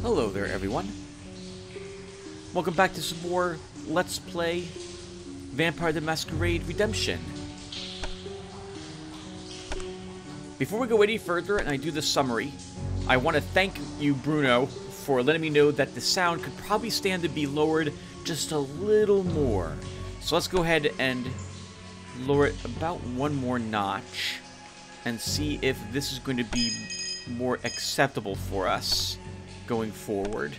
Hello there, everyone. Welcome back to some more Let's Play Vampire the Masquerade Redemption. Before we go any further and I do the summary, I want to thank you, Bruno, for letting me know that the sound could probably stand to be lowered just a little more. So let's go ahead and lower it about one more notch and see if this is going to be more acceptable for us going forward.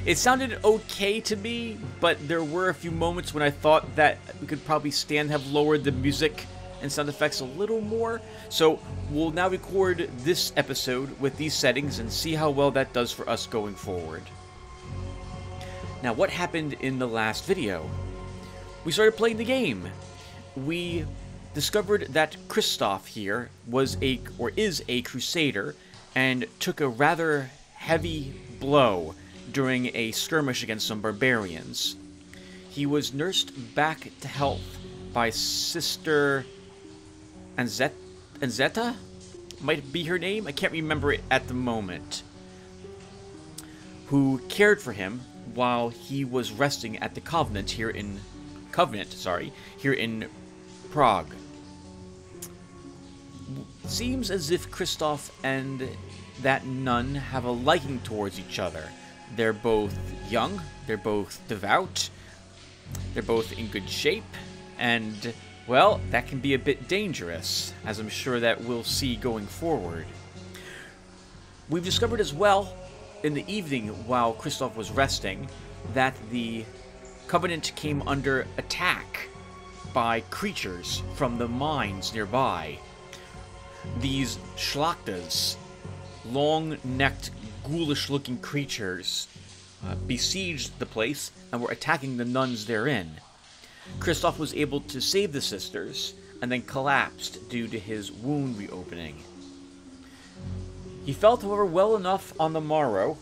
It sounded okay to me, but there were a few moments when I thought that we could probably have lowered the music and sound effects a little more. So we'll now record this episode with these settings and see how well that does for us going forward. Now, what happened in the last video? We started playing the game. We discovered that Christoph here is a crusader and took a rather heavy blow during a skirmish against some barbarians. He was nursed back to health by Sister Anzeta? Might be her name? I can't remember it at the moment. Who cared for him while he was resting at the Covenant here in Prague. Seems as if Christoph and that nun have a liking towards each other. They're both young, they're both devout, they're both in good shape, and, well, that can be a bit dangerous, as I'm sure that we'll see going forward. We've discovered as well, in the evening while Christoph was resting, that the Covenant came under attack by creatures from the mines nearby. These Schlachtas, long-necked, ghoulish-looking creatures, besieged the place and were attacking the nuns therein. Christoph was able to save the sisters, and then collapsed due to his wound reopening. He felt, however, well enough on the morrow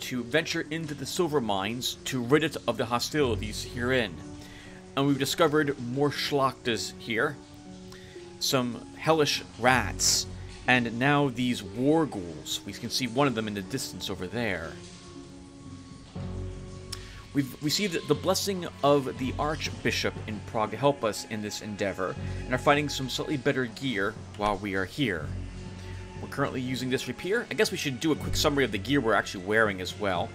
to venture into the silver mines to rid it of the hostilities herein. And we've discovered more Schlachtas here, some hellish rats, and now these war ghouls. We can see one of them in the distance over there. We've received the blessing of the Archbishop in Prague to help us in this endeavor, and are finding some slightly better gear while we are here. We're currently using this rapier. I guess we should do a quick summary of the gear we're actually wearing as well.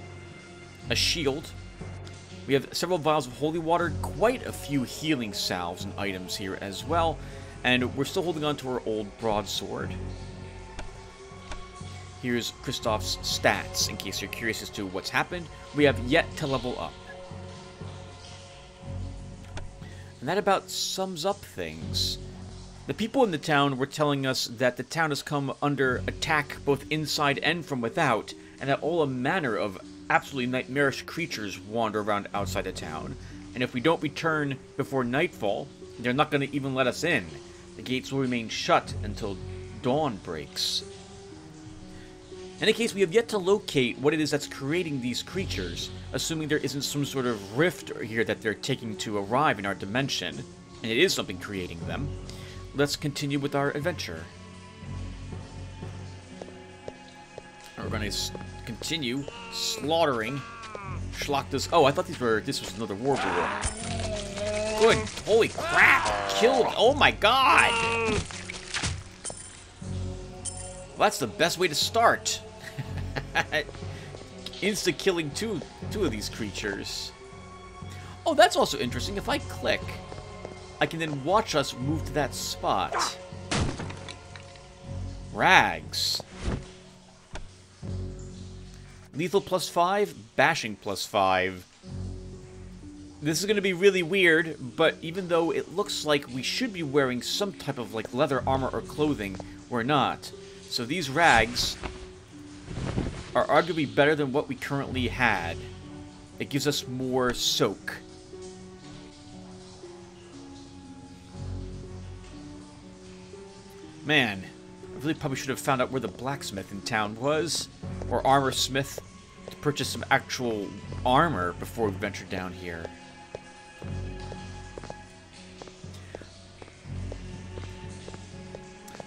A shield. We have several vials of holy water, quite a few healing salves and items here as well, and we're still holding on to our old broadsword. Here's Christoph's stats, in case you're curious as to what's happened. We have yet to level up. And that about sums up things. The people in the town were telling us that the town has come under attack both inside and from without, and that all manner of absolutely nightmarish creatures wander around outside the town. And if we don't return before nightfall, they're not going to even let us in. The gates will remain shut until dawn breaks. In any case, we have yet to locate what it is that's creating these creatures, assuming there isn't some sort of rift here that they're taking to arrive in our dimension, and it is something creating them. Let's continue with our adventure. We're going to continue slaughtering Schlachtas. Oh, I thought this was another war ghoul. Good. Holy crap. Killed. Oh my god. Well, that's the best way to start. Insta-killing two of these creatures. Oh, that's also interesting. If I click, I can then watch us move to that spot. Rags. Lethal +5, bashing +5. This is going to be really weird, but even though it looks like we should be wearing some type of like leather armor or clothing, we're not. So these rags are arguably better than what we currently had. It gives us more soak. Man, I really probably should have found out where the blacksmith in town was, or armor smith, to purchase some actual armor before we ventured down here.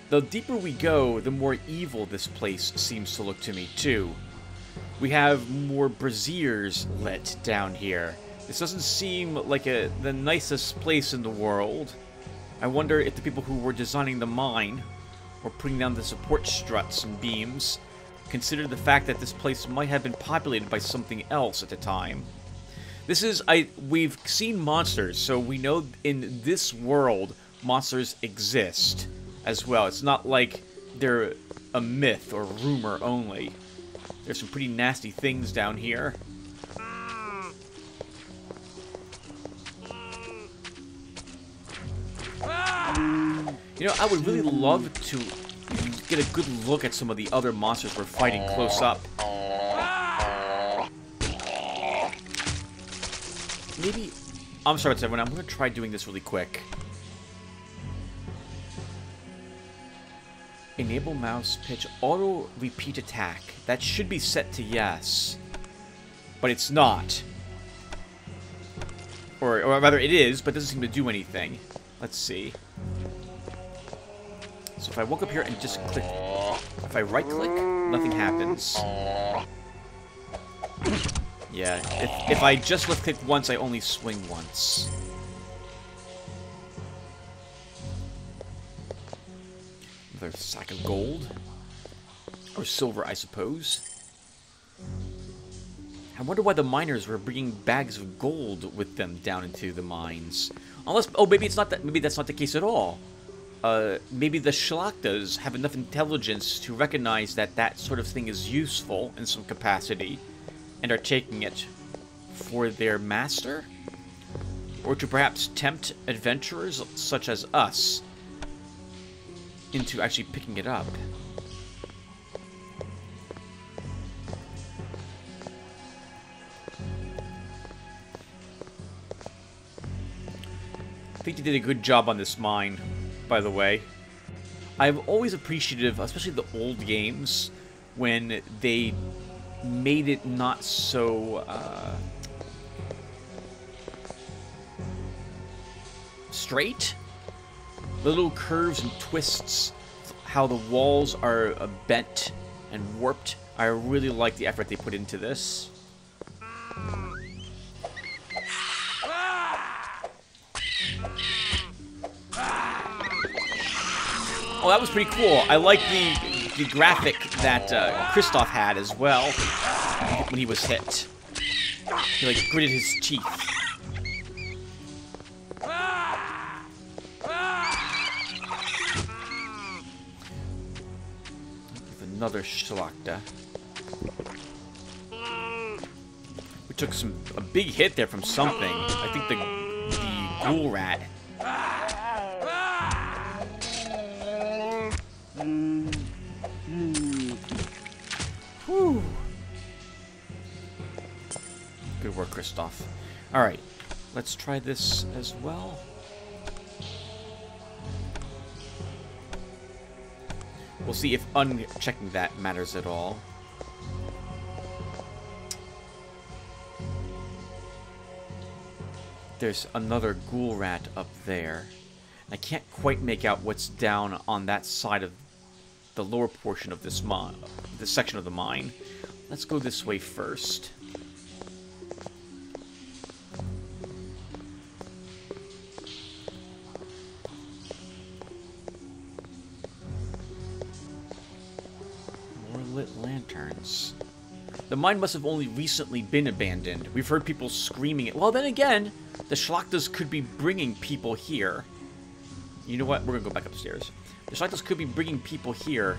The deeper we go, the more evil this place seems to look to me, too. We have more braziers lit down here. This doesn't seem like the nicest place in the world. I wonder if the people who were designing the mine, or putting down the support struts and beams, considered the fact that this place might have been populated by something else at the time. We've seen monsters, so we know in this world monsters exist as well. It's not like they're a myth or rumor only. There's some pretty nasty things down here. You know, I would really love to get a good look at some of the other monsters we're fighting close up. Maybe... I'm sorry, everyone. I'm going to try doing this really quick. Enable mouse pitch auto repeat attack. That should be set to yes. But it's not. Or rather, it is, but doesn't seem to do anything. Let's see. So if I walk up here and just click... If I right-click, nothing happens. Yeah, if I just left-click once, I only swing once. Another sack of gold. Or silver, I suppose. I wonder why the miners were bringing bags of gold with them down into the mines. Unless... Oh, maybe it's not that... Maybe that's not the case at all. Maybe the Shlachtas have enough intelligence to recognize that that sort of thing is useful in some capacity, and are taking it for their master? Or to perhaps tempt adventurers such as us into actually picking it up. I think they did a good job on this mine, by the way. I'm always appreciative, especially the old games, when they made it not so straight. The little curves and twists, how the walls are bent and warped. I really like the effort they put into this. Oh, that was pretty cool. I like the graphic that Christoph had as well when he was hit. He like gritted his teeth. Another Shlachta. We took a big hit there from something. I think the ghoul rat. Whew. Good work, Christoph. Alright, let's try this as well. We'll see if unchecking that matters at all. There's another ghoul rat up there. I can't quite make out what's down on that side of the lower portion of this section of the mine. Let's go this way first. More lit lanterns. The mine must have only recently been abandoned. We've heard people screaming it. Well, then again, the Shlachtas could be bringing people here. You know what? We're gonna go back upstairs. The Shlachtas could be bringing people here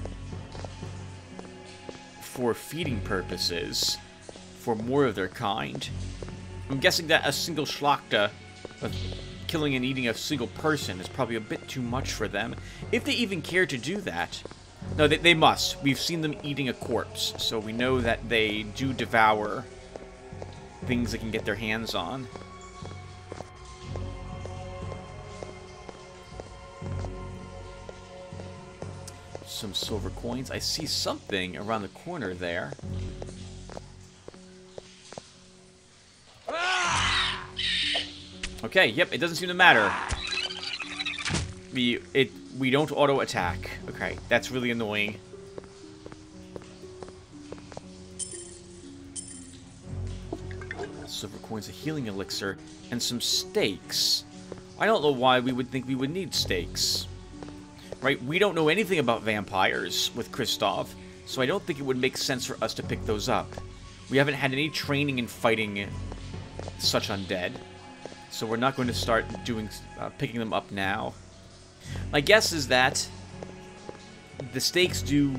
for feeding purposes, for more of their kind. I'm guessing that a single Shlachta, killing and eating a single person, is probably a bit too much for them, if they even care to do that. No, they must. We've seen them eating a corpse, so we know that they do devour things they can get their hands on. Some silver coins. I see something around the corner there. Okay, yep, it doesn't seem to matter. We don't auto attack. Okay, that's really annoying. silver coins, a healing elixir, and some stakes. I don't know why we would think we would need stakes. Right? We don't know anything about vampires with Kristoff, so I don't think it would make sense for us to pick those up. We haven't had any training in fighting such undead, so we're not going to start picking them up now. My guess is that the stakes do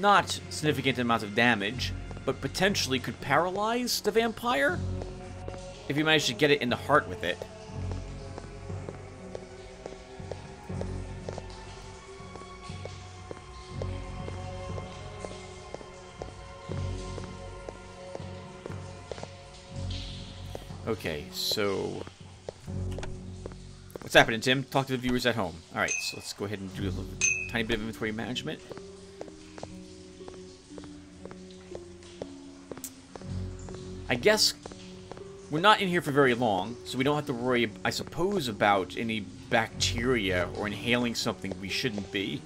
not significant amounts of damage, but potentially could paralyze the vampire if you manage to get it in the heart with it. Okay, so what's happening, Tim? Talk to the viewers at home. Alright, so let's go ahead and do a little tiny bit of inventory management. I guess we're not in here for very long, so we don't have to worry, I suppose, about any bacteria or inhaling something we shouldn't be.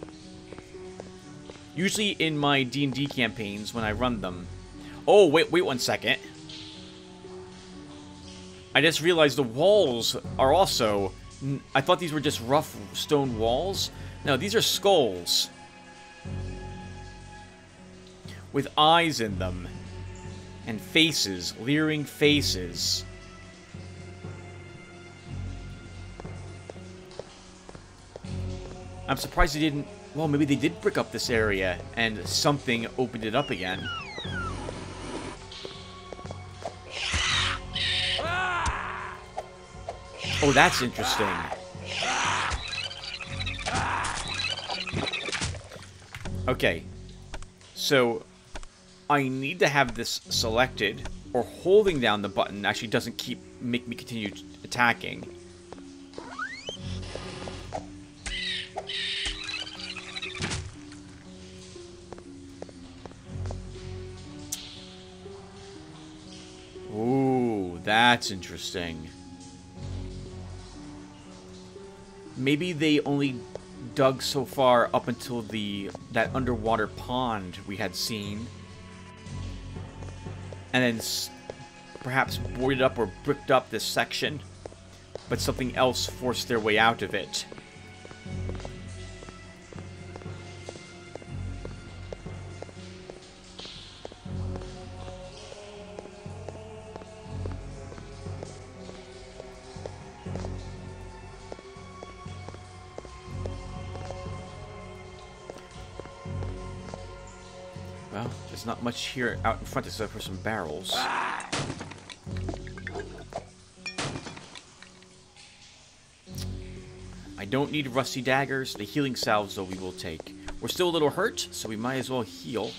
Usually in my D&D campaigns, when I run them... Oh, wait 1 second. I just realized the walls are also... I thought these were just rough stone walls. No, these are skulls. With eyes in them. And faces. Leering faces. I'm surprised they didn't... Well, maybe they did brick up this area and something opened it up again. Oh, that's interesting. Okay. So, I need to have this selected, or holding down the button actually doesn't make me continue attacking. Ooh, that's interesting. Maybe they only dug so far up until that underwater pond we had seen. And then perhaps boarded up or bricked up this section. But something else forced their way out of it. Well, there's not much here out in front except for some barrels. I don't need rusty daggers. The healing salves, though, we will take. We're still a little hurt, so we might as well heal.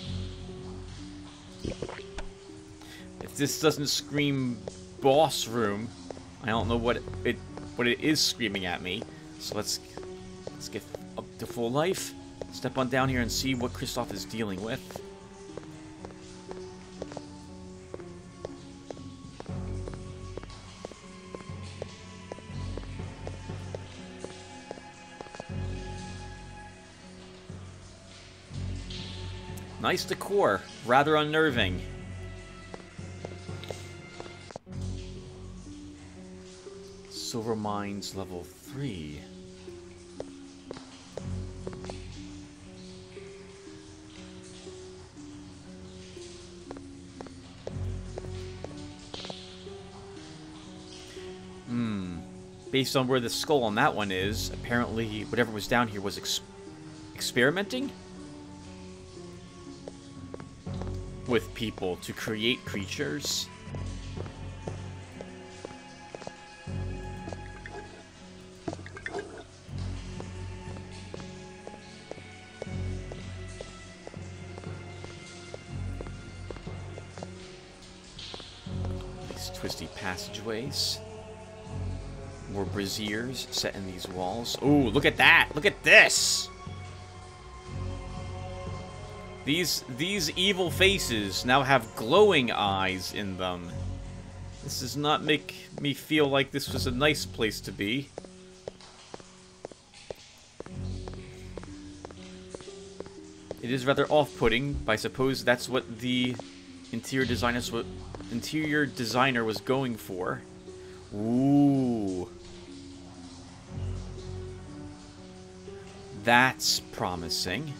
If this doesn't scream boss room, I don't know what it is screaming at me. So let's get up to full life. Step on down here and see what Kristoff is dealing with. Nice decor, rather unnerving. Silver Mines level 3. Based on where the skull on that one is, apparently whatever was down here was experimenting with people to create creatures. These twisty passageways. More braziers set in these walls. Ooh, look at that! Look at this! These evil faces now have glowing eyes in them. This does not make me feel like this was a nice place to be. It is rather off-putting, but I suppose that's what the interior designers interior designer was going for. Ooh. That's promising.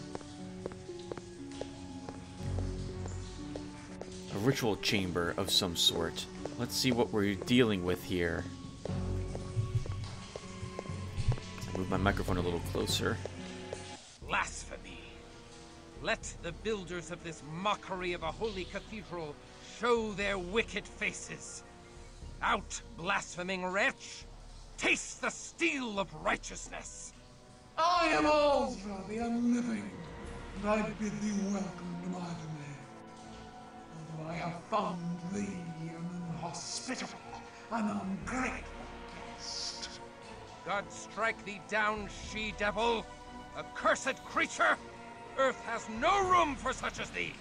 A ritual chamber of some sort. Let's see what we're dealing with here. I'll move my microphone a little closer. Blasphemy! Let the builders of this mockery of a holy cathedral show their wicked faces. Out, blaspheming wretch! Taste the steel of righteousness! I am Alzra, the unliving, and I bid thee welcome to my domain. Although I have found thee an inhospitable and ungrateful guest. God strike thee down, she-devil! Accursed creature! Earth has no room for such as thee!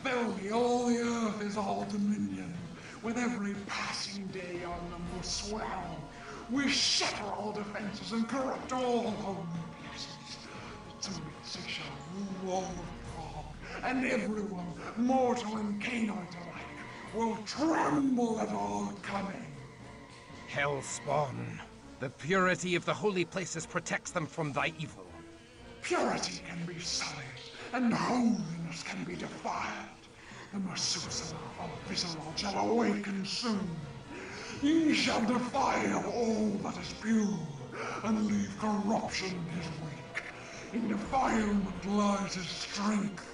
Verily, all the earth is all dominion. With every passing day our numbers swell. We shatter all defenses and corrupt all holy places. The Turists shall rule all of Prague, and everyone, mortal and canine alike, will tremble at our coming. Hellspawn, the purity of the holy places protects them from thy evil. Purity can be sullied, and holiness can be defiled. The Medusa of Visceral shall awaken soon. Ye shall defile all that is pure, and leave corruption his wake. In defilement lies his strength.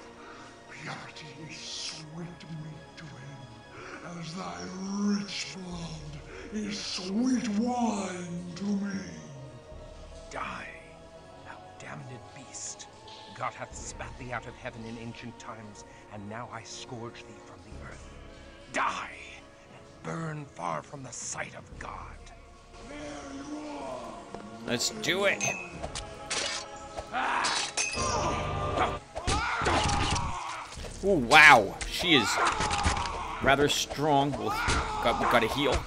Purity is sweet meat to him, as thy rich blood is sweet wine to me. Die, thou damned beast. God hath spat thee out of heaven in ancient times, and now I scourge thee from the earth. Die, and burn far from the sight of God. There you are. Let's do it. Ooh, wow. She is rather strong. We've got to heal.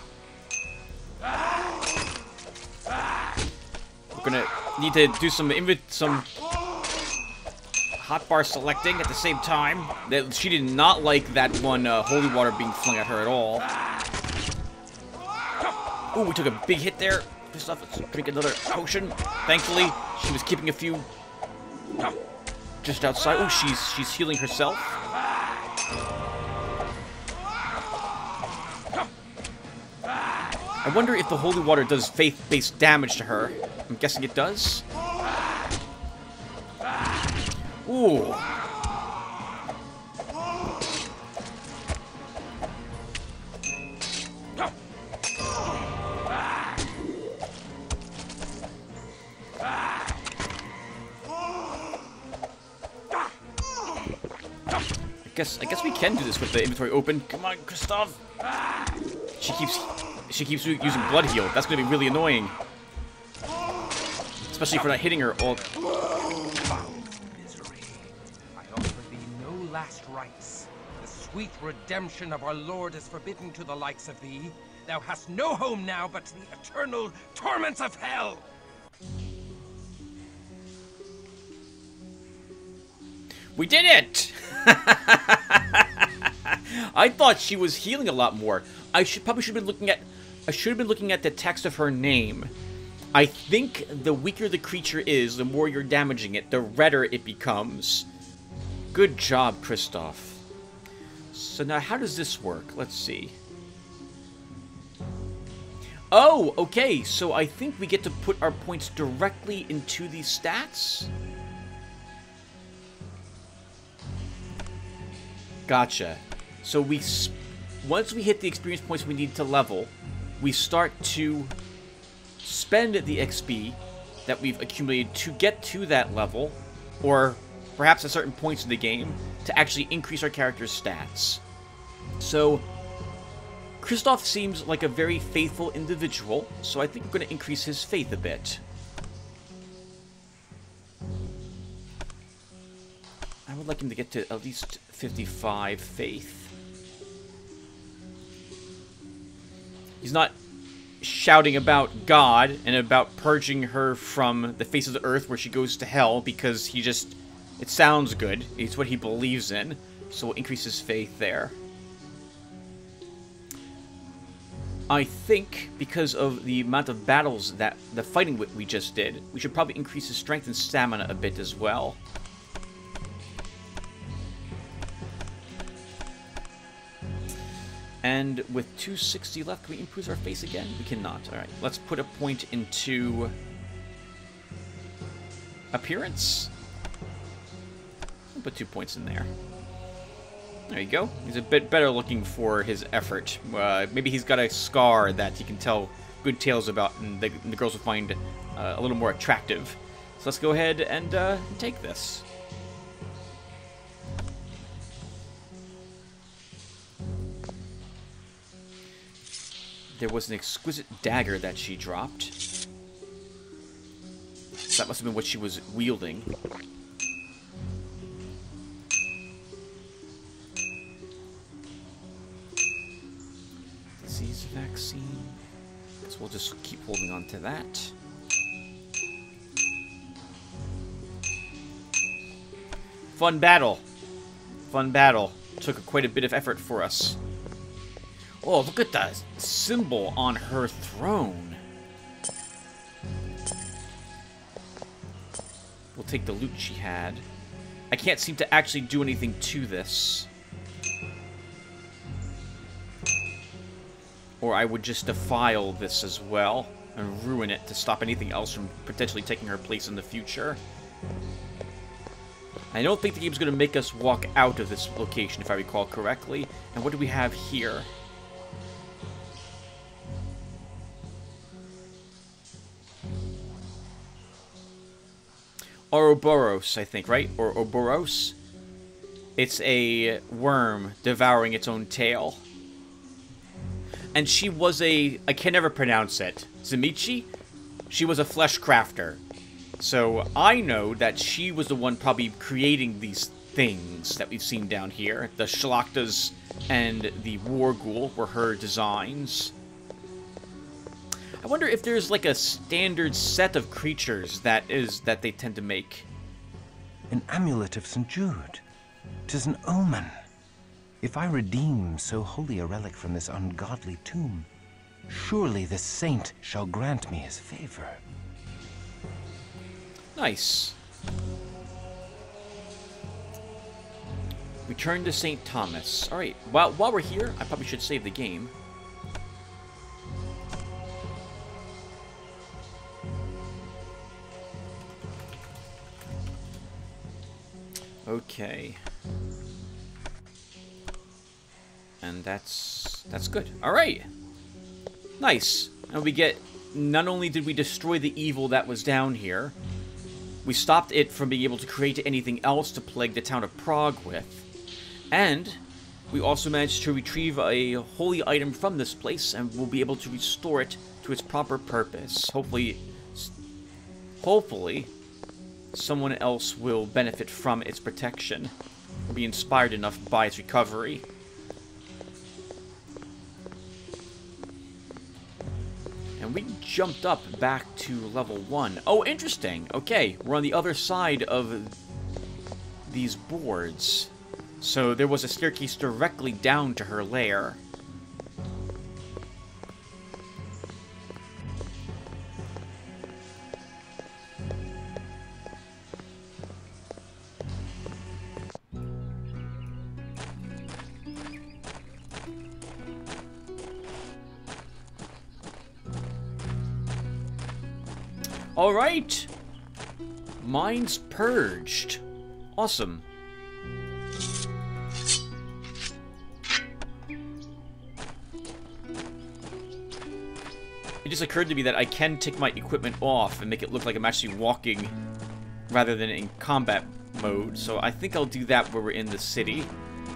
We're gonna need to do some hotbar selecting at the same time. That she did not like that one holy water being flung at her at all. Ooh, we took a big hit there. Let's drink another potion. Thankfully, she was keeping a few just outside. Oh, she's healing herself. I wonder if the holy water does faith-based damage to her. I'm guessing it does. Ooh. I guess we can do this with the inventory open. Come on, Christoph. She keeps using blood heal. That's gonna be really annoying. Especially if we're not hitting her all. Misery. I offer thee no last rites. The sweet redemption of our Lord is forbidden to the likes of thee. Thou hast no home now but the eternal torments of hell. We did it! I thought she was healing a lot more. I should have been looking at the text of her name. I think the weaker the creature is, the more you're damaging it, the redder it becomes. Good job, Christoph. So now how does this work? Let's see. Oh, okay, so I think we get to put our points directly into these stats? Gotcha. So once we hit the experience points we need to level, we start to spend the XP that we've accumulated to get to that level, or perhaps at certain points in the game, to actually increase our character's stats. So, Christoph seems like a very faithful individual, so I think we're going to increase his faith a bit. I would like him to get to at least 55 faith. He's not shouting about God and about purging her from the face of the earth where she goes to hell because it sounds good. It's what he believes in, so we'll increase his faith there. I think because of the amount of battles that the fighting we just did, we should probably increase his strength and stamina a bit as well. And with 260 left, can we improve our face again? We cannot. Alright, let's put a point into appearance. I'll put 2 points in there. There you go. He's a bit better looking for his effort. Maybe he's got a scar that he can tell good tales about, and the girls will find a little more attractive. So let's go ahead and take this. There was an exquisite dagger that she dropped. So that must have been what she was wielding. Disease vaccine. So we'll just keep holding on to that. Fun battle. Fun battle. Took quite a bit of effort for us. Oh, look at that symbol on her throne. We'll take the loot she had. I can't seem to actually do anything to this. Or I would just defile this as well and ruin it to stop anything else from potentially taking her place in the future. I don't think the game's going to make us walk out of this location, if I recall correctly. And what do we have here? Ouroboros, I think, right? Or Ouroboros? It's a worm devouring its own tail. And she was I can never pronounce it. Zimichi? She was a flesh crafter. So I know that she was the one probably creating these things that we've seen down here. The Shalaktas and the War Ghoul were her designs. I wonder if there's like a standard set of creatures that they tend to make. An amulet of St. Jude. 'Tis an omen. If I redeem so holy a relic from this ungodly tomb, surely this saint shall grant me his favor. Nice. Return to St. Thomas. Alright, while we're here, I probably should save the game. Okay. And that's good. Alright. Nice. And we get, not only did we destroy the evil that was down here, we stopped it from being able to create anything else to plague the town of Prague with. And we also managed to retrieve a holy item from this place, and we'll be able to restore it to its proper purpose. Hopefully, someone else will benefit from its protection, or be inspired enough by its recovery. And we jumped up back to level 1. Oh, interesting. Okay, we're on the other side of these boards. So there was a staircase directly down to her lair. Alright! Mines purged. Awesome. It just occurred to me that I can take my equipment off and make it look like I'm actually walking rather than in combat mode. So I think I'll do that where we're in the city.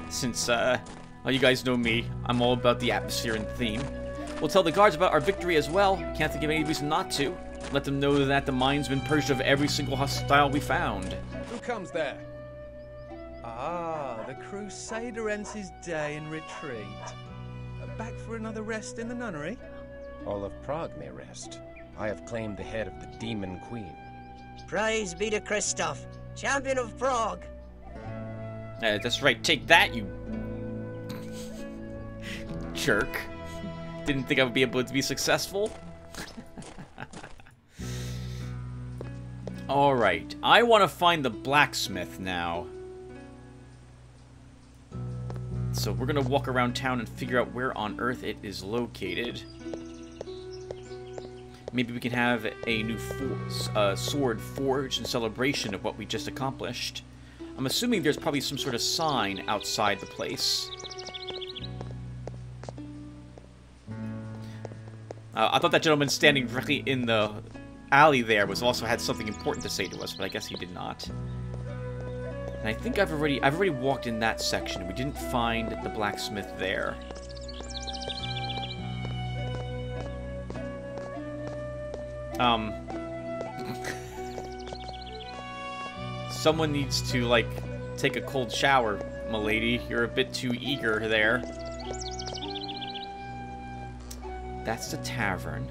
Since, well, you guys know me. I'm all about the atmosphere and theme. We'll tell the guards about our victory as well. Can't think of any reason not to. Let them know that the mine's been purged of every single hostile we found. Who comes there? Ah, the Crusader ends his day in retreat. Back for another rest in the nunnery? All of Prague may rest. I have claimed the head of the Demon Queen. Praise be to Christoph, champion of Prague. That's right, take that, you jerk. Didn't think I would be able to be successful. Alright, I want to find the blacksmith now. So we're going to walk around town and figure out where on earth it is located. Maybe we can have a new sword forged in celebration of what we just accomplished. I'm assuming there's probably some sort of sign outside the place. I thought that gentleman standing directly in the alley there also had something important to say to us, but I guess he did not. And I think I've already walked in that section. We didn't find the blacksmith there. Someone needs to, like, take a cold shower, m'lady. You're a bit too eager there. That's the tavern.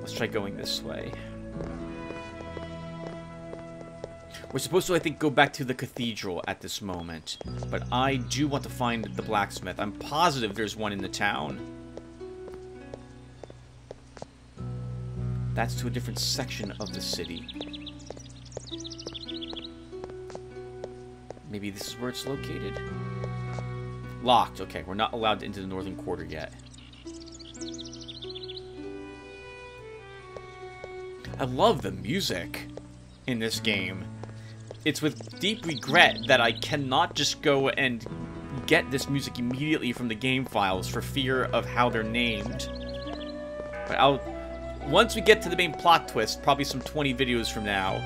Let's try going this way. We're supposed to, I think, go back to the Cathedral at this moment. But I do want to find the blacksmith. I'm positive there's one in the town. That's to a different section of the city. Maybe this is where it's located? Locked. Okay, we're not allowed into the northern quarter yet. I love the music in this game. It's with deep regret that I cannot just go and get this music immediately from the game files for fear of how they're named. But once we get to the main plot twist, probably some 20 videos from now,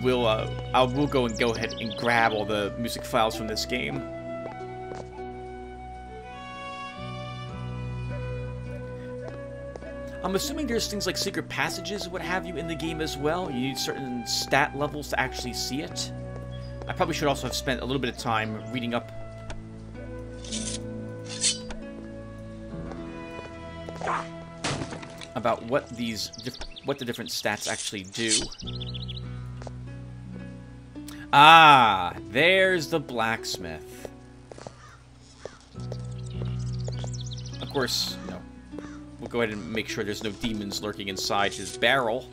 we'll go ahead and grab all the music files from this game. I'm assuming there's things like secret passages and what have you in the game as well. You need certain stat levels to actually see it. I probably should also have spent a little bit of time reading up about what the different stats actually do. Ah, there's the blacksmith. Of course, you know, we'll go ahead and make sure there's no demons lurking inside his barrel.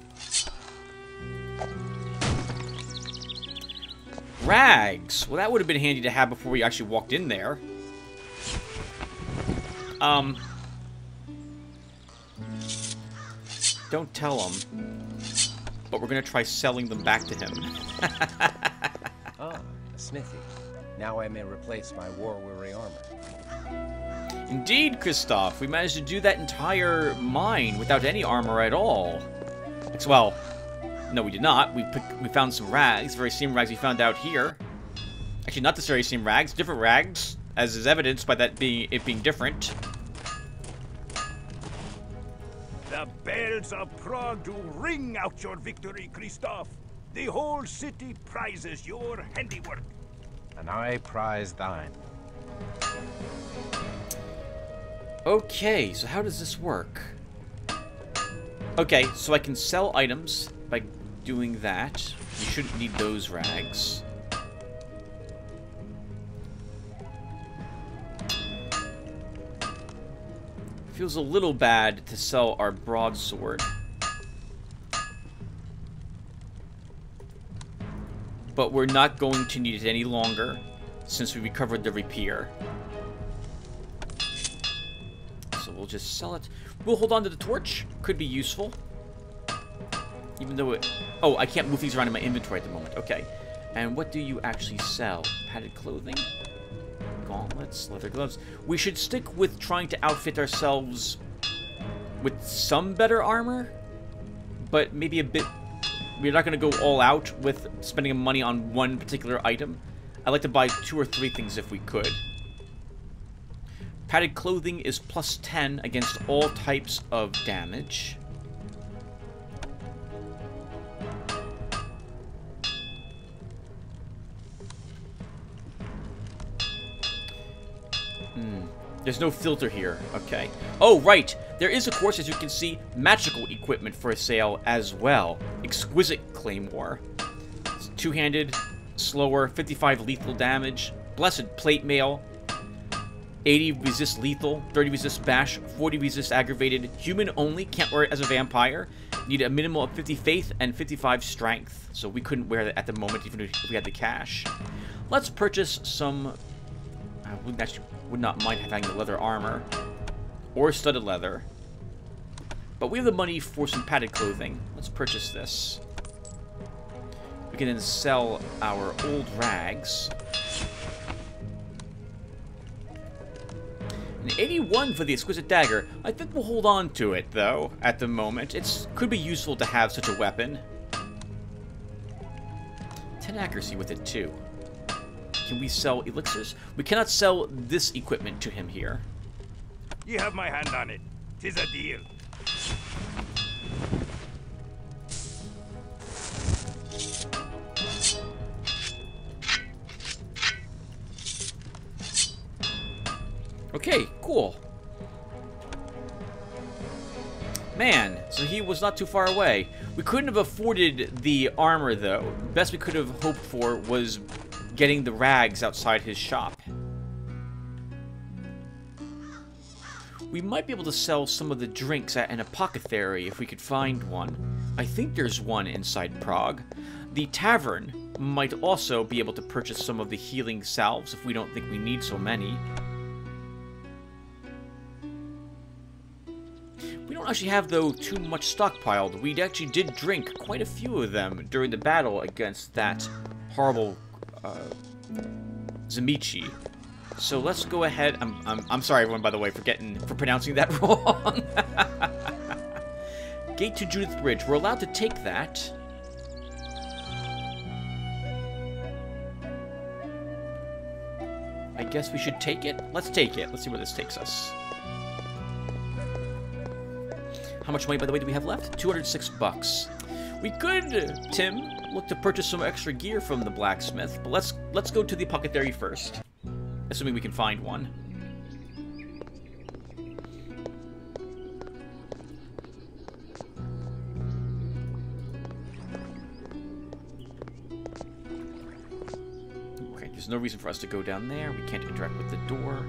Rags! Well, that would have been handy to have before we actually walked in there. Don't tell him. But we're gonna try selling them back to him. Ah, a smithy. Now I may replace my war-weary armor. Indeed, Christoph. We managed to do that entire mine without any armor at all. Well, no, we did not. We found some rags, very same rags we found out here. Actually, not the very same rags, different rags, as is evidenced by it being different. The bells of Prague do ring out your victory, Christoph. The whole city prizes your handiwork. And I prize thine. Okay, so how does this work? Okay, so I can sell items by doing that. You shouldn't need those rags. Feels a little bad to sell our broadsword. But we're not going to need it any longer since we recovered the rapier. So we'll just sell it. We'll hold on to the torch. Could be useful. Even though it... Oh, I can't move these around in my inventory at the moment. Okay. And what do you actually sell? Padded clothing? Gauntlets? Leather gloves? We should stick with trying to outfit ourselves with some better armor. But maybe a bit... We're not going to go all out with spending money on one particular item. I'd like to buy 2 or 3 things if we could. Padded clothing is plus 10 against all types of damage. There's no filter here. Okay. Oh, right. There is, of course, as you can see, magical equipment for sale as well. Exquisite Claymore. It's two-handed, slower, 55 lethal damage. Blessed Plate Mail. 80 resist lethal, 30 resist bash, 40 resist aggravated, human only, can't wear it as a vampire. Need a minimum of 50 faith and 55 strength. So we couldn't wear that at the moment even if we had the cash. Let's purchase some... I would not mind having the leather armor. Or studded leather. But we have the money for some padded clothing. Let's purchase this. We can then sell our old rags. An 81 for the exquisite dagger. I think we'll hold on to it, though, at the moment. It could be useful to have such a weapon. 10 accuracy with it, too. Can we sell elixirs? We cannot sell this equipment to him here. You have my hand on it. 'Tis a deal. Okay, cool. Man, so he was not too far away. We couldn't have afforded the armor, though. The best we could have hoped for was getting the rags outside his shop. We might be able to sell some of the drinks at an apothecary if we could find one. I think there's one inside Prague. The tavern might also be able to purchase some of the healing salves if we don't think we need so many. We don't actually have, though, too much stockpiled. We actually did drink quite a few of them during the battle against that horrible Zamichi. So let's go ahead. I'm sorry, everyone, by the way, for pronouncing that wrong. Gate to Judith Bridge. We're allowed to take that. I guess we should take it. Let's take it. Let's see where this takes us. How much money, by the way, do we have left? 206 bucks. We could, Tim, look to purchase some extra gear from the blacksmith, but let's go to the apothecary first, assuming we can find one. Okay, there's no reason for us to go down there. We can't interact with the door.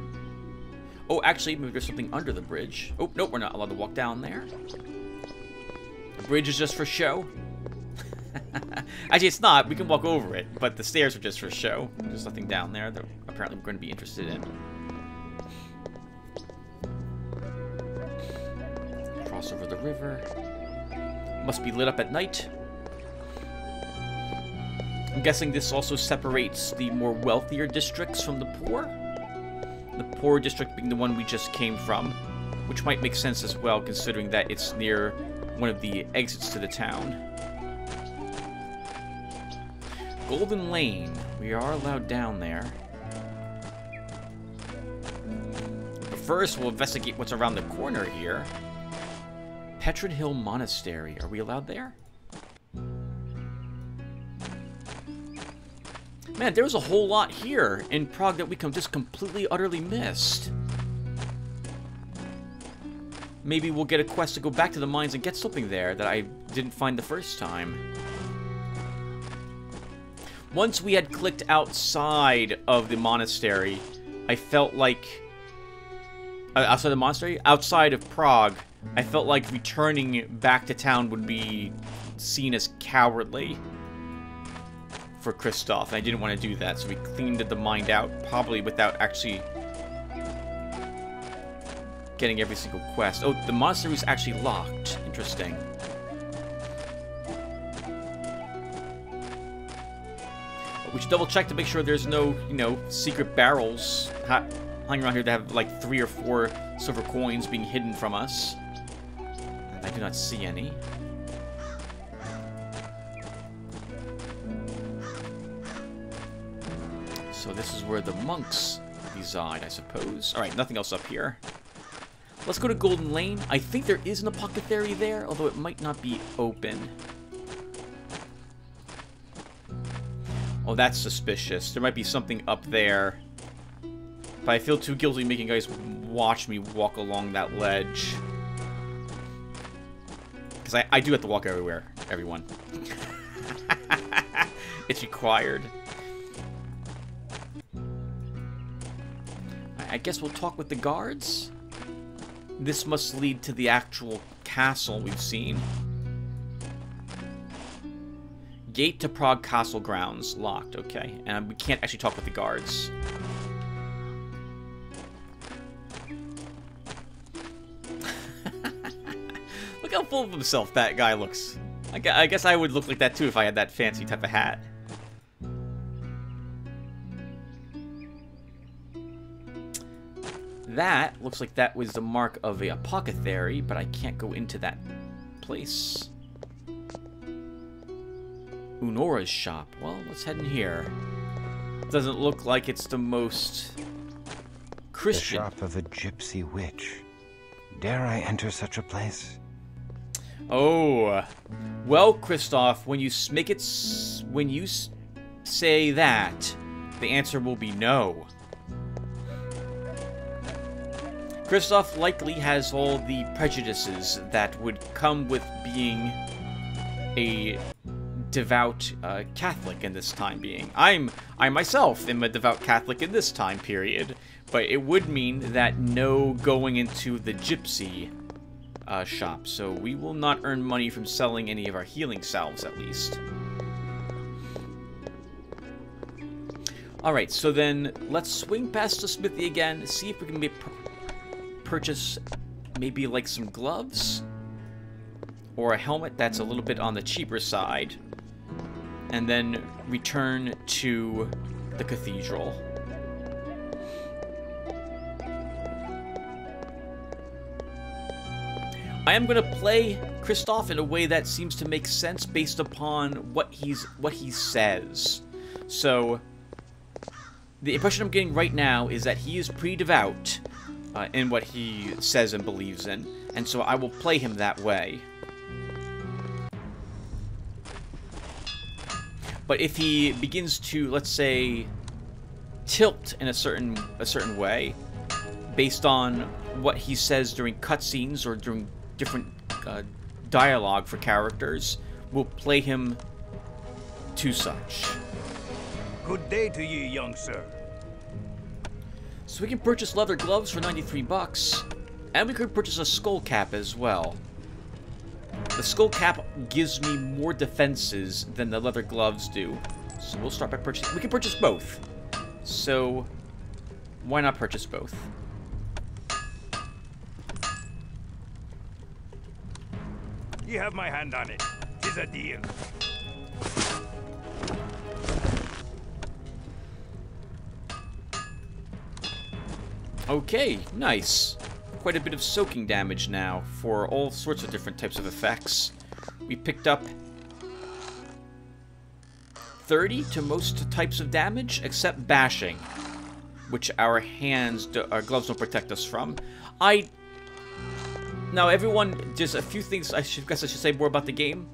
Oh, actually, maybe there's something under the bridge. Oh, nope, we're not allowed to walk down there. The bridge is just for show. Actually, it's not. We can walk over it, but the stairs are just for show. There's nothing down there that apparently we're going to be interested in. Cross over the river. Must be lit up at night. I'm guessing this also separates the more wealthier districts from the poor. The poor district being the one we just came from, which might make sense as well, considering that it's near one of the exits to the town. Golden Lane. We are allowed down there. But first, we'll investigate what's around the corner here. Petra Hill Monastery. Are we allowed there? Man, there was a whole lot here in Prague that we just completely, utterly missed. Maybe we'll get a quest to go back to the mines and get something there that I didn't find the first time. Once we had clicked outside of the monastery, I felt like... outside the monastery? Outside of Prague, I felt like returning back to town would be seen as cowardly for Christoph, and I didn't want to do that, so we cleaned the mind out, probably without actually getting every single quest. Oh, the monastery was actually locked. Interesting. But we should double check to make sure there's no, you know, secret barrels hanging around here that have like 3 or 4 silver coins being hidden from us. And I do not see any. So this is where the monks reside, I suppose. Alright, nothing else up here. Let's go to Golden Lane. I think there is an apothecary there, although it might not be open. Oh, that's suspicious. There might be something up there. But I feel too guilty making you guys watch me walk along that ledge. Because I do have to walk everywhere, everyone. It's required. I guess we'll talk with the guards. This must lead to the actual castle we've seen. Gate to Prague Castle grounds locked. Okay, and we can't actually talk with the guards. Look how full of himself that guy looks. I guess I would look like that too if I had that fancy type of hat. That looks like that was the mark of a apothecary, but I can't go into that place. Unora's shop. Well, let's head in here. Doesn't look like it's the most Christian. The shop of a gypsy witch. Dare I enter such a place? Oh, well, Christoph, when you say that, the answer will be no. Christoph likely has all the prejudices that would come with being a devout Catholic in this time being. I myself am a devout Catholic in this time period, but it would mean that no going into the gypsy shop, so we will not earn money from selling any of our healing salves, at least. Alright, so then let's swing past the smithy again, see if we can purchase maybe like some gloves or a helmet that's a little bit on the cheaper side, and then return to the cathedral. I am going to play Christoph in a way that seems to make sense based upon what he says. So the impression I'm getting right now is that he is pretty devout in what he says and believes in, and so I will play him that way. But if he begins to, let's say, tilt in a certain way, based on what he says during cutscenes or during different dialogue for characters, we'll play him to such. Good day to you, young sir. So we can purchase leather gloves for 93 bucks, and we could purchase a skull cap as well. The skull cap gives me more defenses than the leather gloves do, so we'll start by purchasing. We can purchase both, so why not purchase both? You have my hand on it. 'Tis a deal. Okay, nice. Quite a bit of soaking damage now for all sorts of different types of effects. We picked up 30 to most types of damage, except bashing, which our gloves don't protect us from. Now, everyone, just a few things I guess I should say more about the game.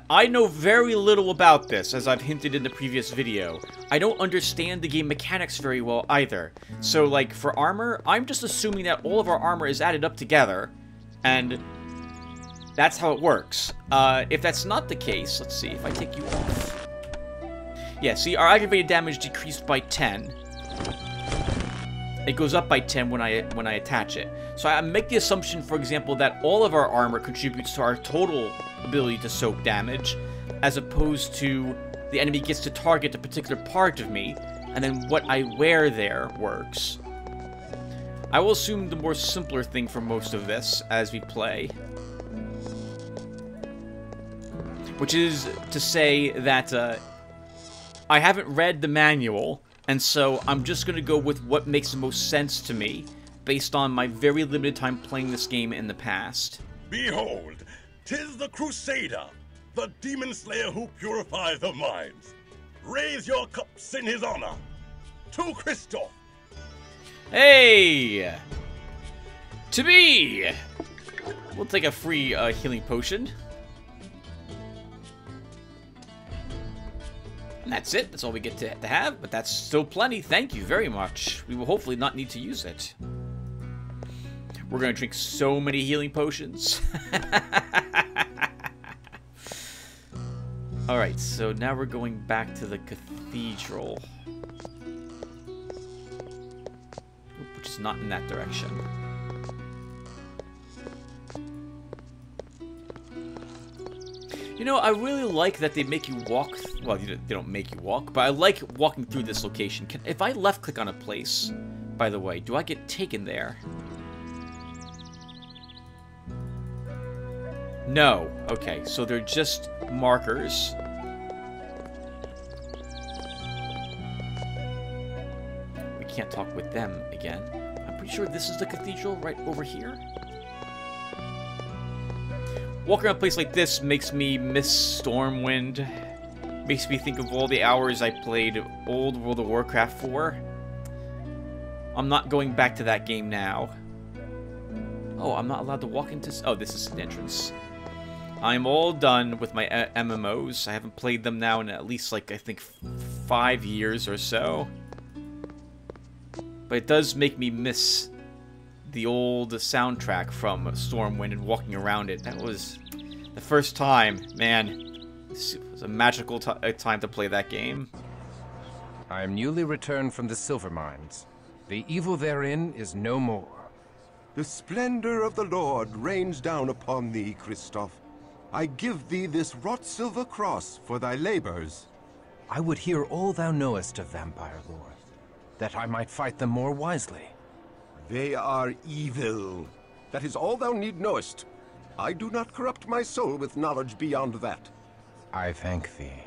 I know very little about this, as I've hinted in the previous video. I don't understand the game mechanics very well either. So, like, for armor, I'm just assuming that all of our armor is added up together, and that's how it works. If that's not the case, let's see, if I take you off. Yeah, see, our aggravated damage decreased by 10. It goes up by 10 when I attach it. So I make the assumption, for example, that all of our armor contributes to our total ability to soak damage, as opposed to the enemy gets to target a particular part of me, and then what I wear there works. I will assume the more simpler thing for most of this as we play, which is to say that I haven't read the manual, and so I'm just going to go with what makes the most sense to me, based on my very limited time playing this game in the past. Behold, 'tis the Crusader, the demon slayer who purifies the minds. Raise your cups in his honor. To Christoph. Hey! To me! We'll take a free healing potion. And that's it. That's all we get to have, but that's still plenty. Thank you very much. We will hopefully not need to use it. We're going to drink so many healing potions. Alright, so now we're going back to the cathedral. Which It's not in that direction. You know, I really like that they make you walk... Well, they don't make you walk, but I like walking through this location. If I left-click on a place, by the way, do I get taken there? No. Okay, so they're just markers. We can't talk with them again. I'm pretty sure this is the cathedral right over here. Walking around a place like this makes me miss Stormwind. Makes me think of all the hours I played old World of Warcraft for. I'm not going back to that game now. Oh, I'm not allowed to walk into... Oh, this is an entrance. I'm all done with my MMOs. I haven't played them now in at least, like, I think 5 years or so. But it does make me miss the old soundtrack from Stormwind and walking around it. That was the first time. Man, it was a magical time to play that game. I am newly returned from the silver mines. The evil therein is no more. The splendor of the Lord rains down upon thee, Kristoff. I give thee this wrought silver cross for thy labors. I would hear all thou knowest of vampire lore, that I might fight them more wisely. They are evil. That is all thou need knowest. I do not corrupt my soul with knowledge beyond that. I thank thee.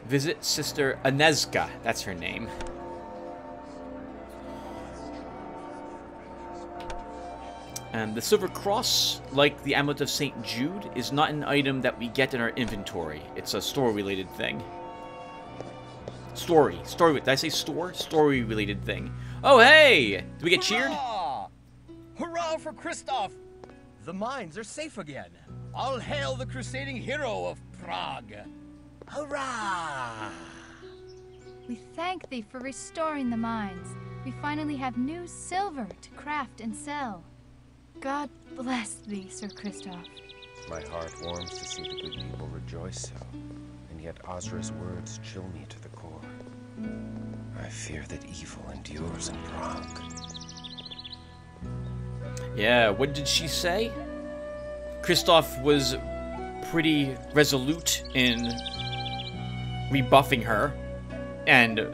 Visit Sister Anezka. That's her name. And the Silver Cross, like the Amulet of St. Jude, is not an item that we get in our inventory. It's a store-related thing. Story. Did I say store? Story-related thing. Oh, hey! Did we get cheered? Hurrah! Hurrah for Kristoff! The mines are safe again. All hail the crusading hero of Prague. Hurrah! We thank thee for restoring the mines. We finally have new silver to craft and sell. God bless thee, Sir Kristoff. My heart warms to see the good people rejoice so, and yet Ozra's words chill me to the core. I fear that evil endures in Prague. Yeah, what did she say? Kristoff was pretty resolute in rebuffing her and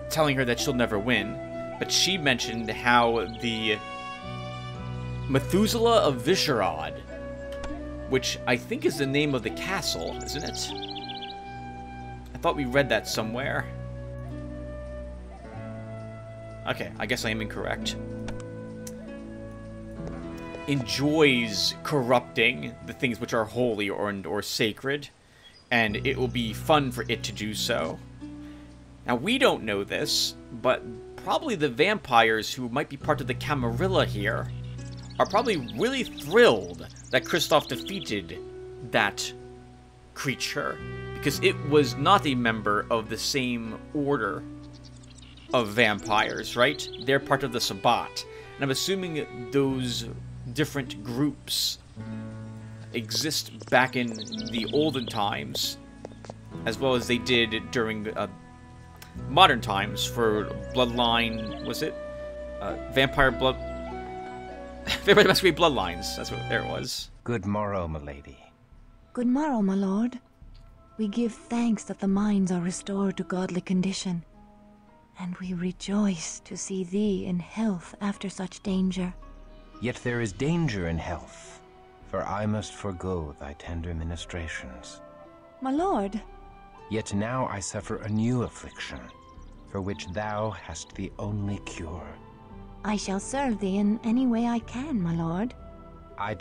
telling her that she'll never win. But she mentioned how the Methuselah of Visherad, which I think is the name of the castle, isn't it? I thought we read that somewhere. Okay, I guess I am incorrect. Enjoys corrupting the things which are holy or sacred, and it will be fun for it to do so. Now, we don't know this, but probably the vampires who might be part of the Camarilla here are probably really thrilled that Kristoff defeated that creature, because it was not a member of the same order of vampires, right? They're part of the Sabbat. And I'm assuming those different groups exist back in the olden times, as well as they did during modern times for Bloodline, was it? Vampire Masquerade Bloodlines. That's what there it was. Good morrow, milady. Good morrow, my lord. We give thanks that the mines are restored to godly condition, and we rejoice to see thee in health after such danger. Yet there is danger in health, for I must forego thy tender ministrations. My lord. Yet now I suffer a new affliction, for which thou hast the only cure. I shall serve thee in any way I can, my lord. I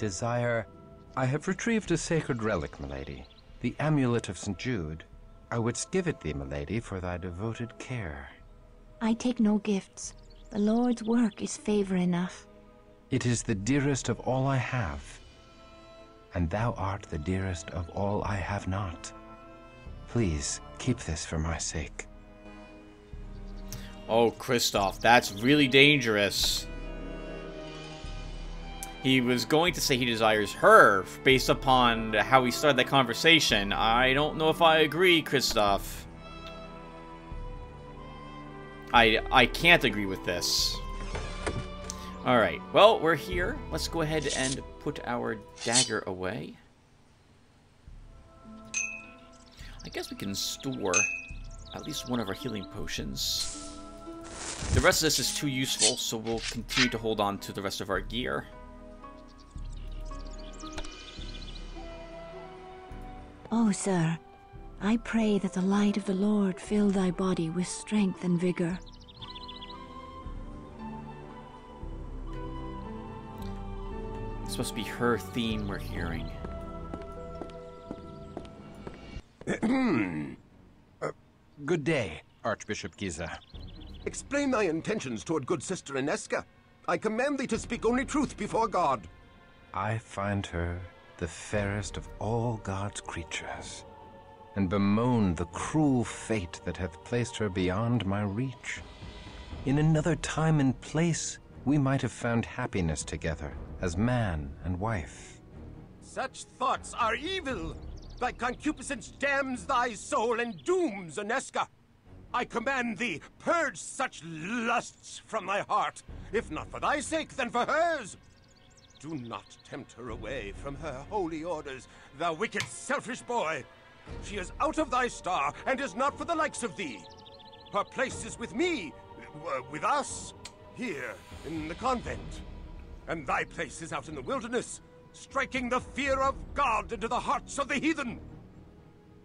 have retrieved a sacred relic, milady, the Amulet of St. Jude. I wouldst give it thee, milady, for thy devoted care. I take no gifts. The Lord's work is favor enough. It is the dearest of all I have, and thou art the dearest of all I have not. Please, keep this for my sake. Oh, Kristoff, that's really dangerous. He was going to say he desires her, based upon how we started that conversation. I don't know if I agree, Kristoff. I can't agree with this. Alright, well, we're here. Let's go ahead and put our dagger away. I guess we can store at least one of our healing potions. The rest of this is too useful, so we'll continue to hold on to the rest of our gear. Oh, sir, I pray that the light of the Lord fill thy body with strength and vigor. It's supposed to be her theme we're hearing. Good day, Archbishop Giza. Explain thy intentions toward good sister Ineska. I command thee to speak only truth before God. I find her the fairest of all God's creatures, and bemoan the cruel fate that hath placed her beyond my reach. In another time and place, we might have found happiness together, as man and wife. Such thoughts are evil. Thy concupiscence damns thy soul and dooms Ineska. I command thee, purge such lusts from thy heart, if not for thy sake, then for hers. Do not tempt her away from her holy orders, thou wicked, selfish boy. She is out of thy star, and is not for the likes of thee. Her place is with me, with us, here in the convent. And thy place is out in the wilderness, striking the fear of God into the hearts of the heathen.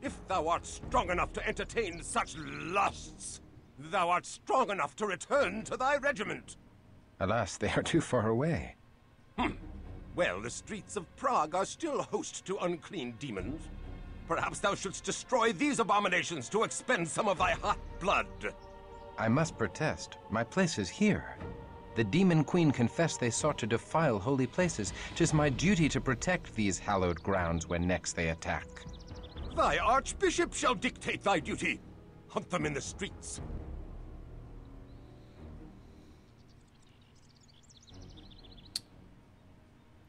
If thou art strong enough to entertain such lusts, thou art strong enough to return to thy regiment. Alas, they are too far away. Well, the streets of Prague are still host to unclean demons. Perhaps thou shouldst destroy these abominations to expend some of thy hot blood. I must protest. My place is here. The demon queen confessed they sought to defile holy places. 'Tis my duty to protect these hallowed grounds when next they attack. Thy archbishop shall dictate thy duty. Hunt them in the streets.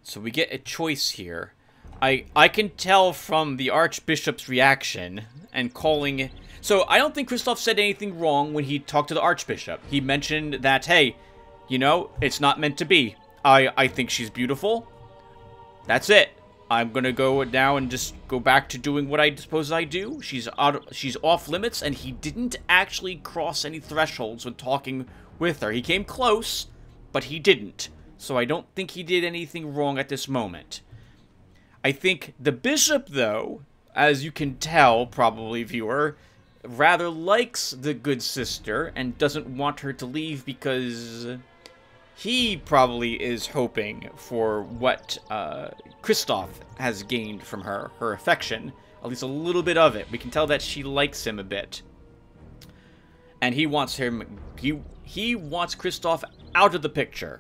So we get a choice here. I can tell from the Archbishop's reaction and calling... So I don't think Kristoff said anything wrong when he talked to the Archbishop. He mentioned that, hey, you know, it's not meant to be. I think she's beautiful. That's it. I'm gonna go now and just go back to doing what I suppose I do. She's off limits, and he didn't actually cross any thresholds when talking with her. He came close, but he didn't. So I don't think he did anything wrong at this moment. I think the bishop, though, as you can tell, probably, viewer, rather likes the good sister and doesn't want her to leave because he probably is hoping for what Kristoff has gained from her affection, at least a little bit of it. We can tell that she likes him a bit. And he wants he wants Kristoff out of the picture.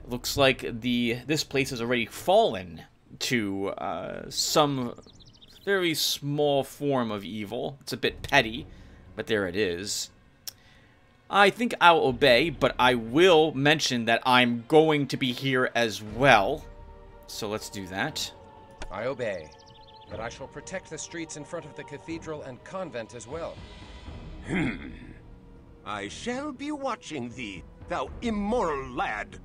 Looks like this place has already fallen to some very small form of evil. It's a bit petty, but there it is. I think I'll obey, but I will mention that I'm going to be here as well. So let's do that. I obey, but I shall protect the streets in front of the cathedral and convent as well. I shall be watching thee, thou immoral lad.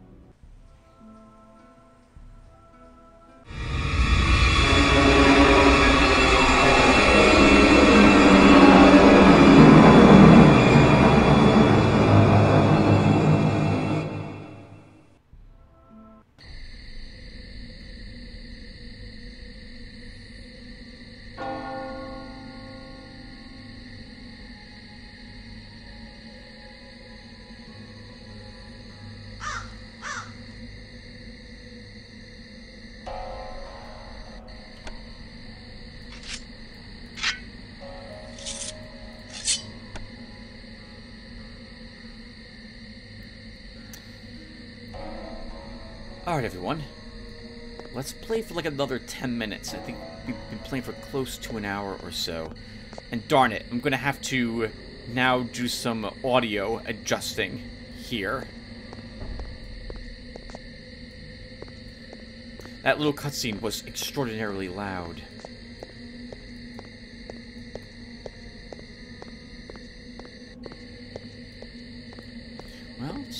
Alright, everyone. Let's play for like another 10 minutes. I think we've been playing for close to an hour or so. And darn it, I'm going to have to now do some audio adjusting here. That little cutscene was extraordinarily loud.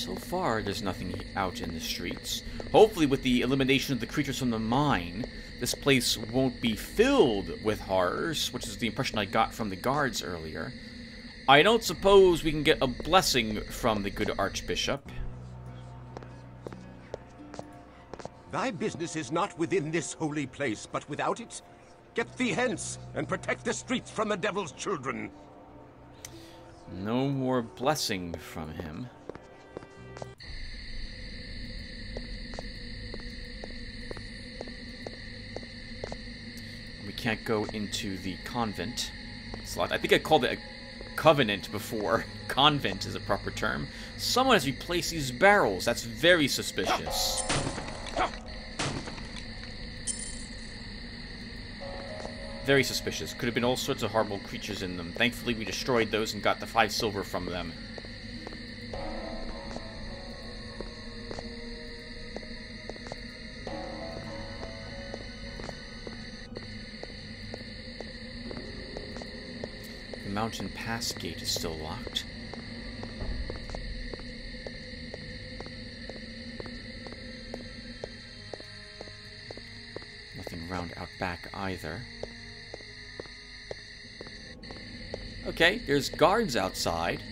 So far, there's nothing out in the streets. Hopefully, with the elimination of the creatures from the mine, this place won't be filled with horrors, which is the impression I got from the guards earlier. I don't suppose we can get a blessing from the good Archbishop. Thy business is not within this holy place, but without it. Get thee hence, and protect the streets from the devil's children. No more blessing from him. We can't go into the convent slot. I think I called it a covenant before. Convent is a proper term. Someone has replaced these barrels. That's very suspicious. Very suspicious. Could have been all sorts of horrible creatures in them. Thankfully, we destroyed those and got the 5 silver from them. The mountain pass gate is still locked. Nothing round out back either. Okay, there's guards outside,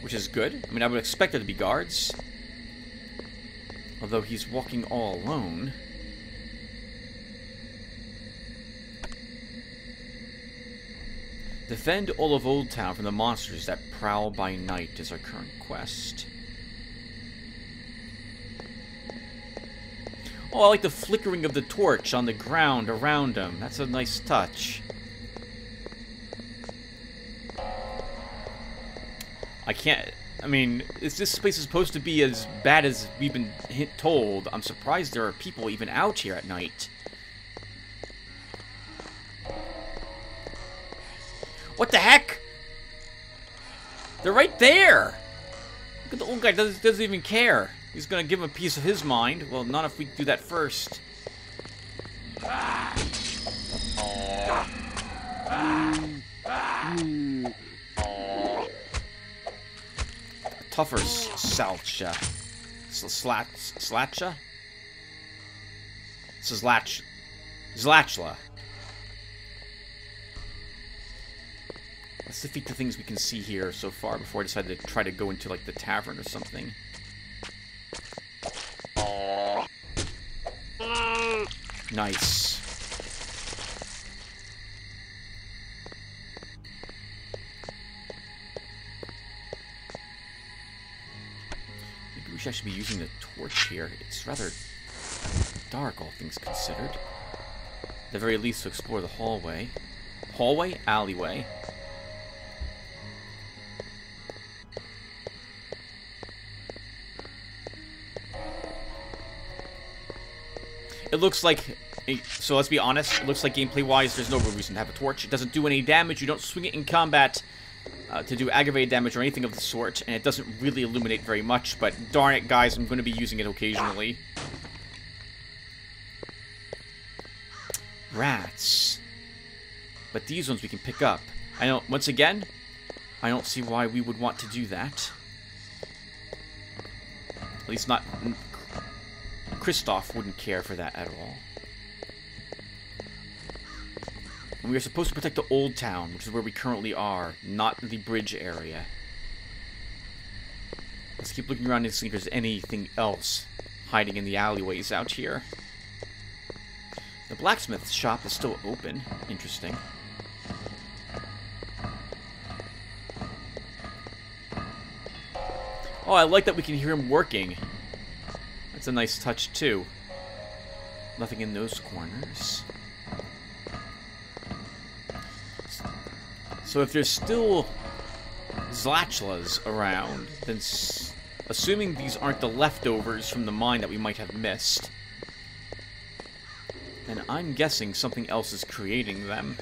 which is good. I mean, I would expect there to be guards. Although he's walking all alone. Defend all of Old Town from the monsters that prowl by night is our current quest. Oh, I like the flickering of the torch on the ground around him. That's a nice touch. I mean, if this place is supposed to be as bad as we've been told, I'm surprised there are people even out here at night. What the heck? They're right there! Look at the old guy, doesn't even care. He's gonna give him a piece of his mind. Well, not if we do that first. Tougher Salcha. Slatcha? Zlatchla. Let's defeat the things we can see here so far before I decide to try to go into, like, the tavern or something. Nice. Maybe we should actually be using the torch here. It's rather dark, all things considered. At the very least, to explore the hallway. Hallway? Alleyway. It looks like, so let's be honest, it looks like gameplay-wise there's no real reason to have a torch. It doesn't do any damage, you don't swing it in combat to do aggravated damage or anything of the sort, and it doesn't really illuminate very much, but darn it, guys, I'm going to be using it occasionally. Rats. But these ones we can pick up. I know, once again, I don't see why we would want to do that. At least not... Kristoff wouldn't care for that at all. And we are supposed to protect the Old Town, which is where we currently are, not the bridge area. Let's keep looking around and see if there's anything else hiding in the alleyways out here. The blacksmith shop is still open. Interesting. Oh, I like that we can hear him working. That's a nice touch, too. Nothing in those corners. So if there's still Zlatchlas around, then assuming these aren't the leftovers from the mine that we might have missed, then I'm guessing something else is creating them.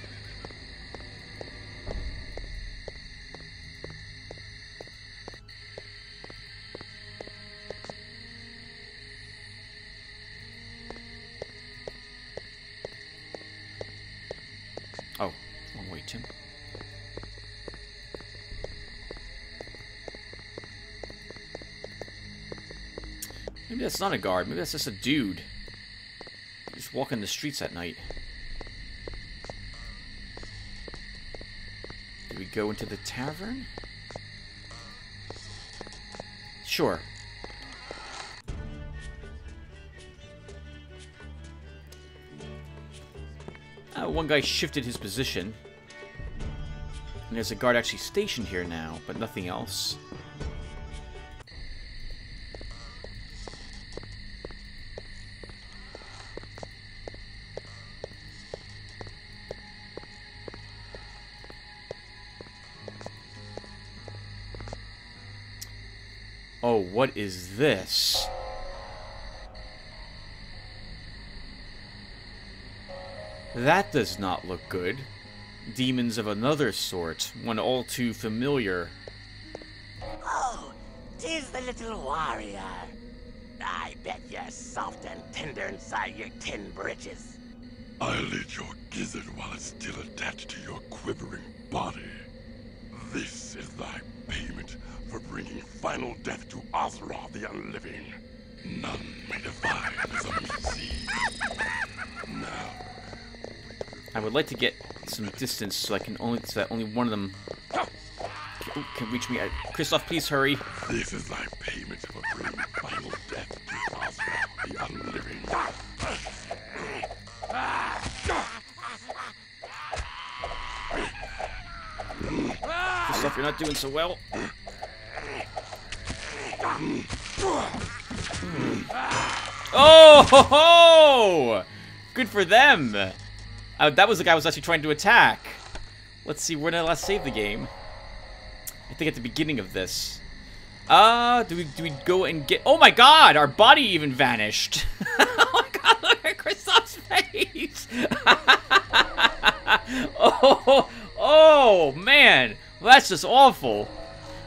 Oh, wrong way, Tim. Maybe that's not a guard. Maybe that's just a dude. Just walking the streets at night. Do we go into the tavern? Sure. One guy shifted his position. And there's a guard actually stationed here now, but nothing else. Oh, what is this? That does not look good. Demons of another sort, one all too familiar. Oh, 'tis the little warrior. I bet you're soft and tender inside your tin britches. I'll eat your gizzard while it's still attached to your quivering body. This is thy payment for bringing final death to Ozra the Unliving. None may defy this unseen. Now, I would like to get some distance so that only one of them can reach me. Kristoff, please hurry. This is thy payment for bringing final death to Ozra the Unliving. Kristoff, you're not doing so well. Oh ho ho! Good for them. That was the guy I was actually trying to attack. Let's see, where did I last save the game? I think at the beginning of this. Do we go and get... Oh my god! Our body even vanished! Oh my god, look at Kristoff's face! Oh, man! Well, that's just awful.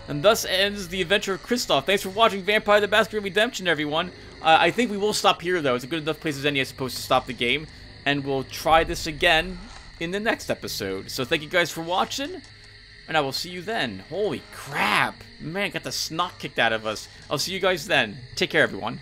And thus ends the adventure of Kristoff. Thanks for watching Vampire the Masquerade Redemption, everyone. I think we will stop here, though. It's a good enough place as any, I suppose, to stop the game. And we'll try this again in the next episode. So thank you guys for watching, and I will see you then. Holy crap. Man, got the snot kicked out of us. I'll see you guys then. Take care, everyone.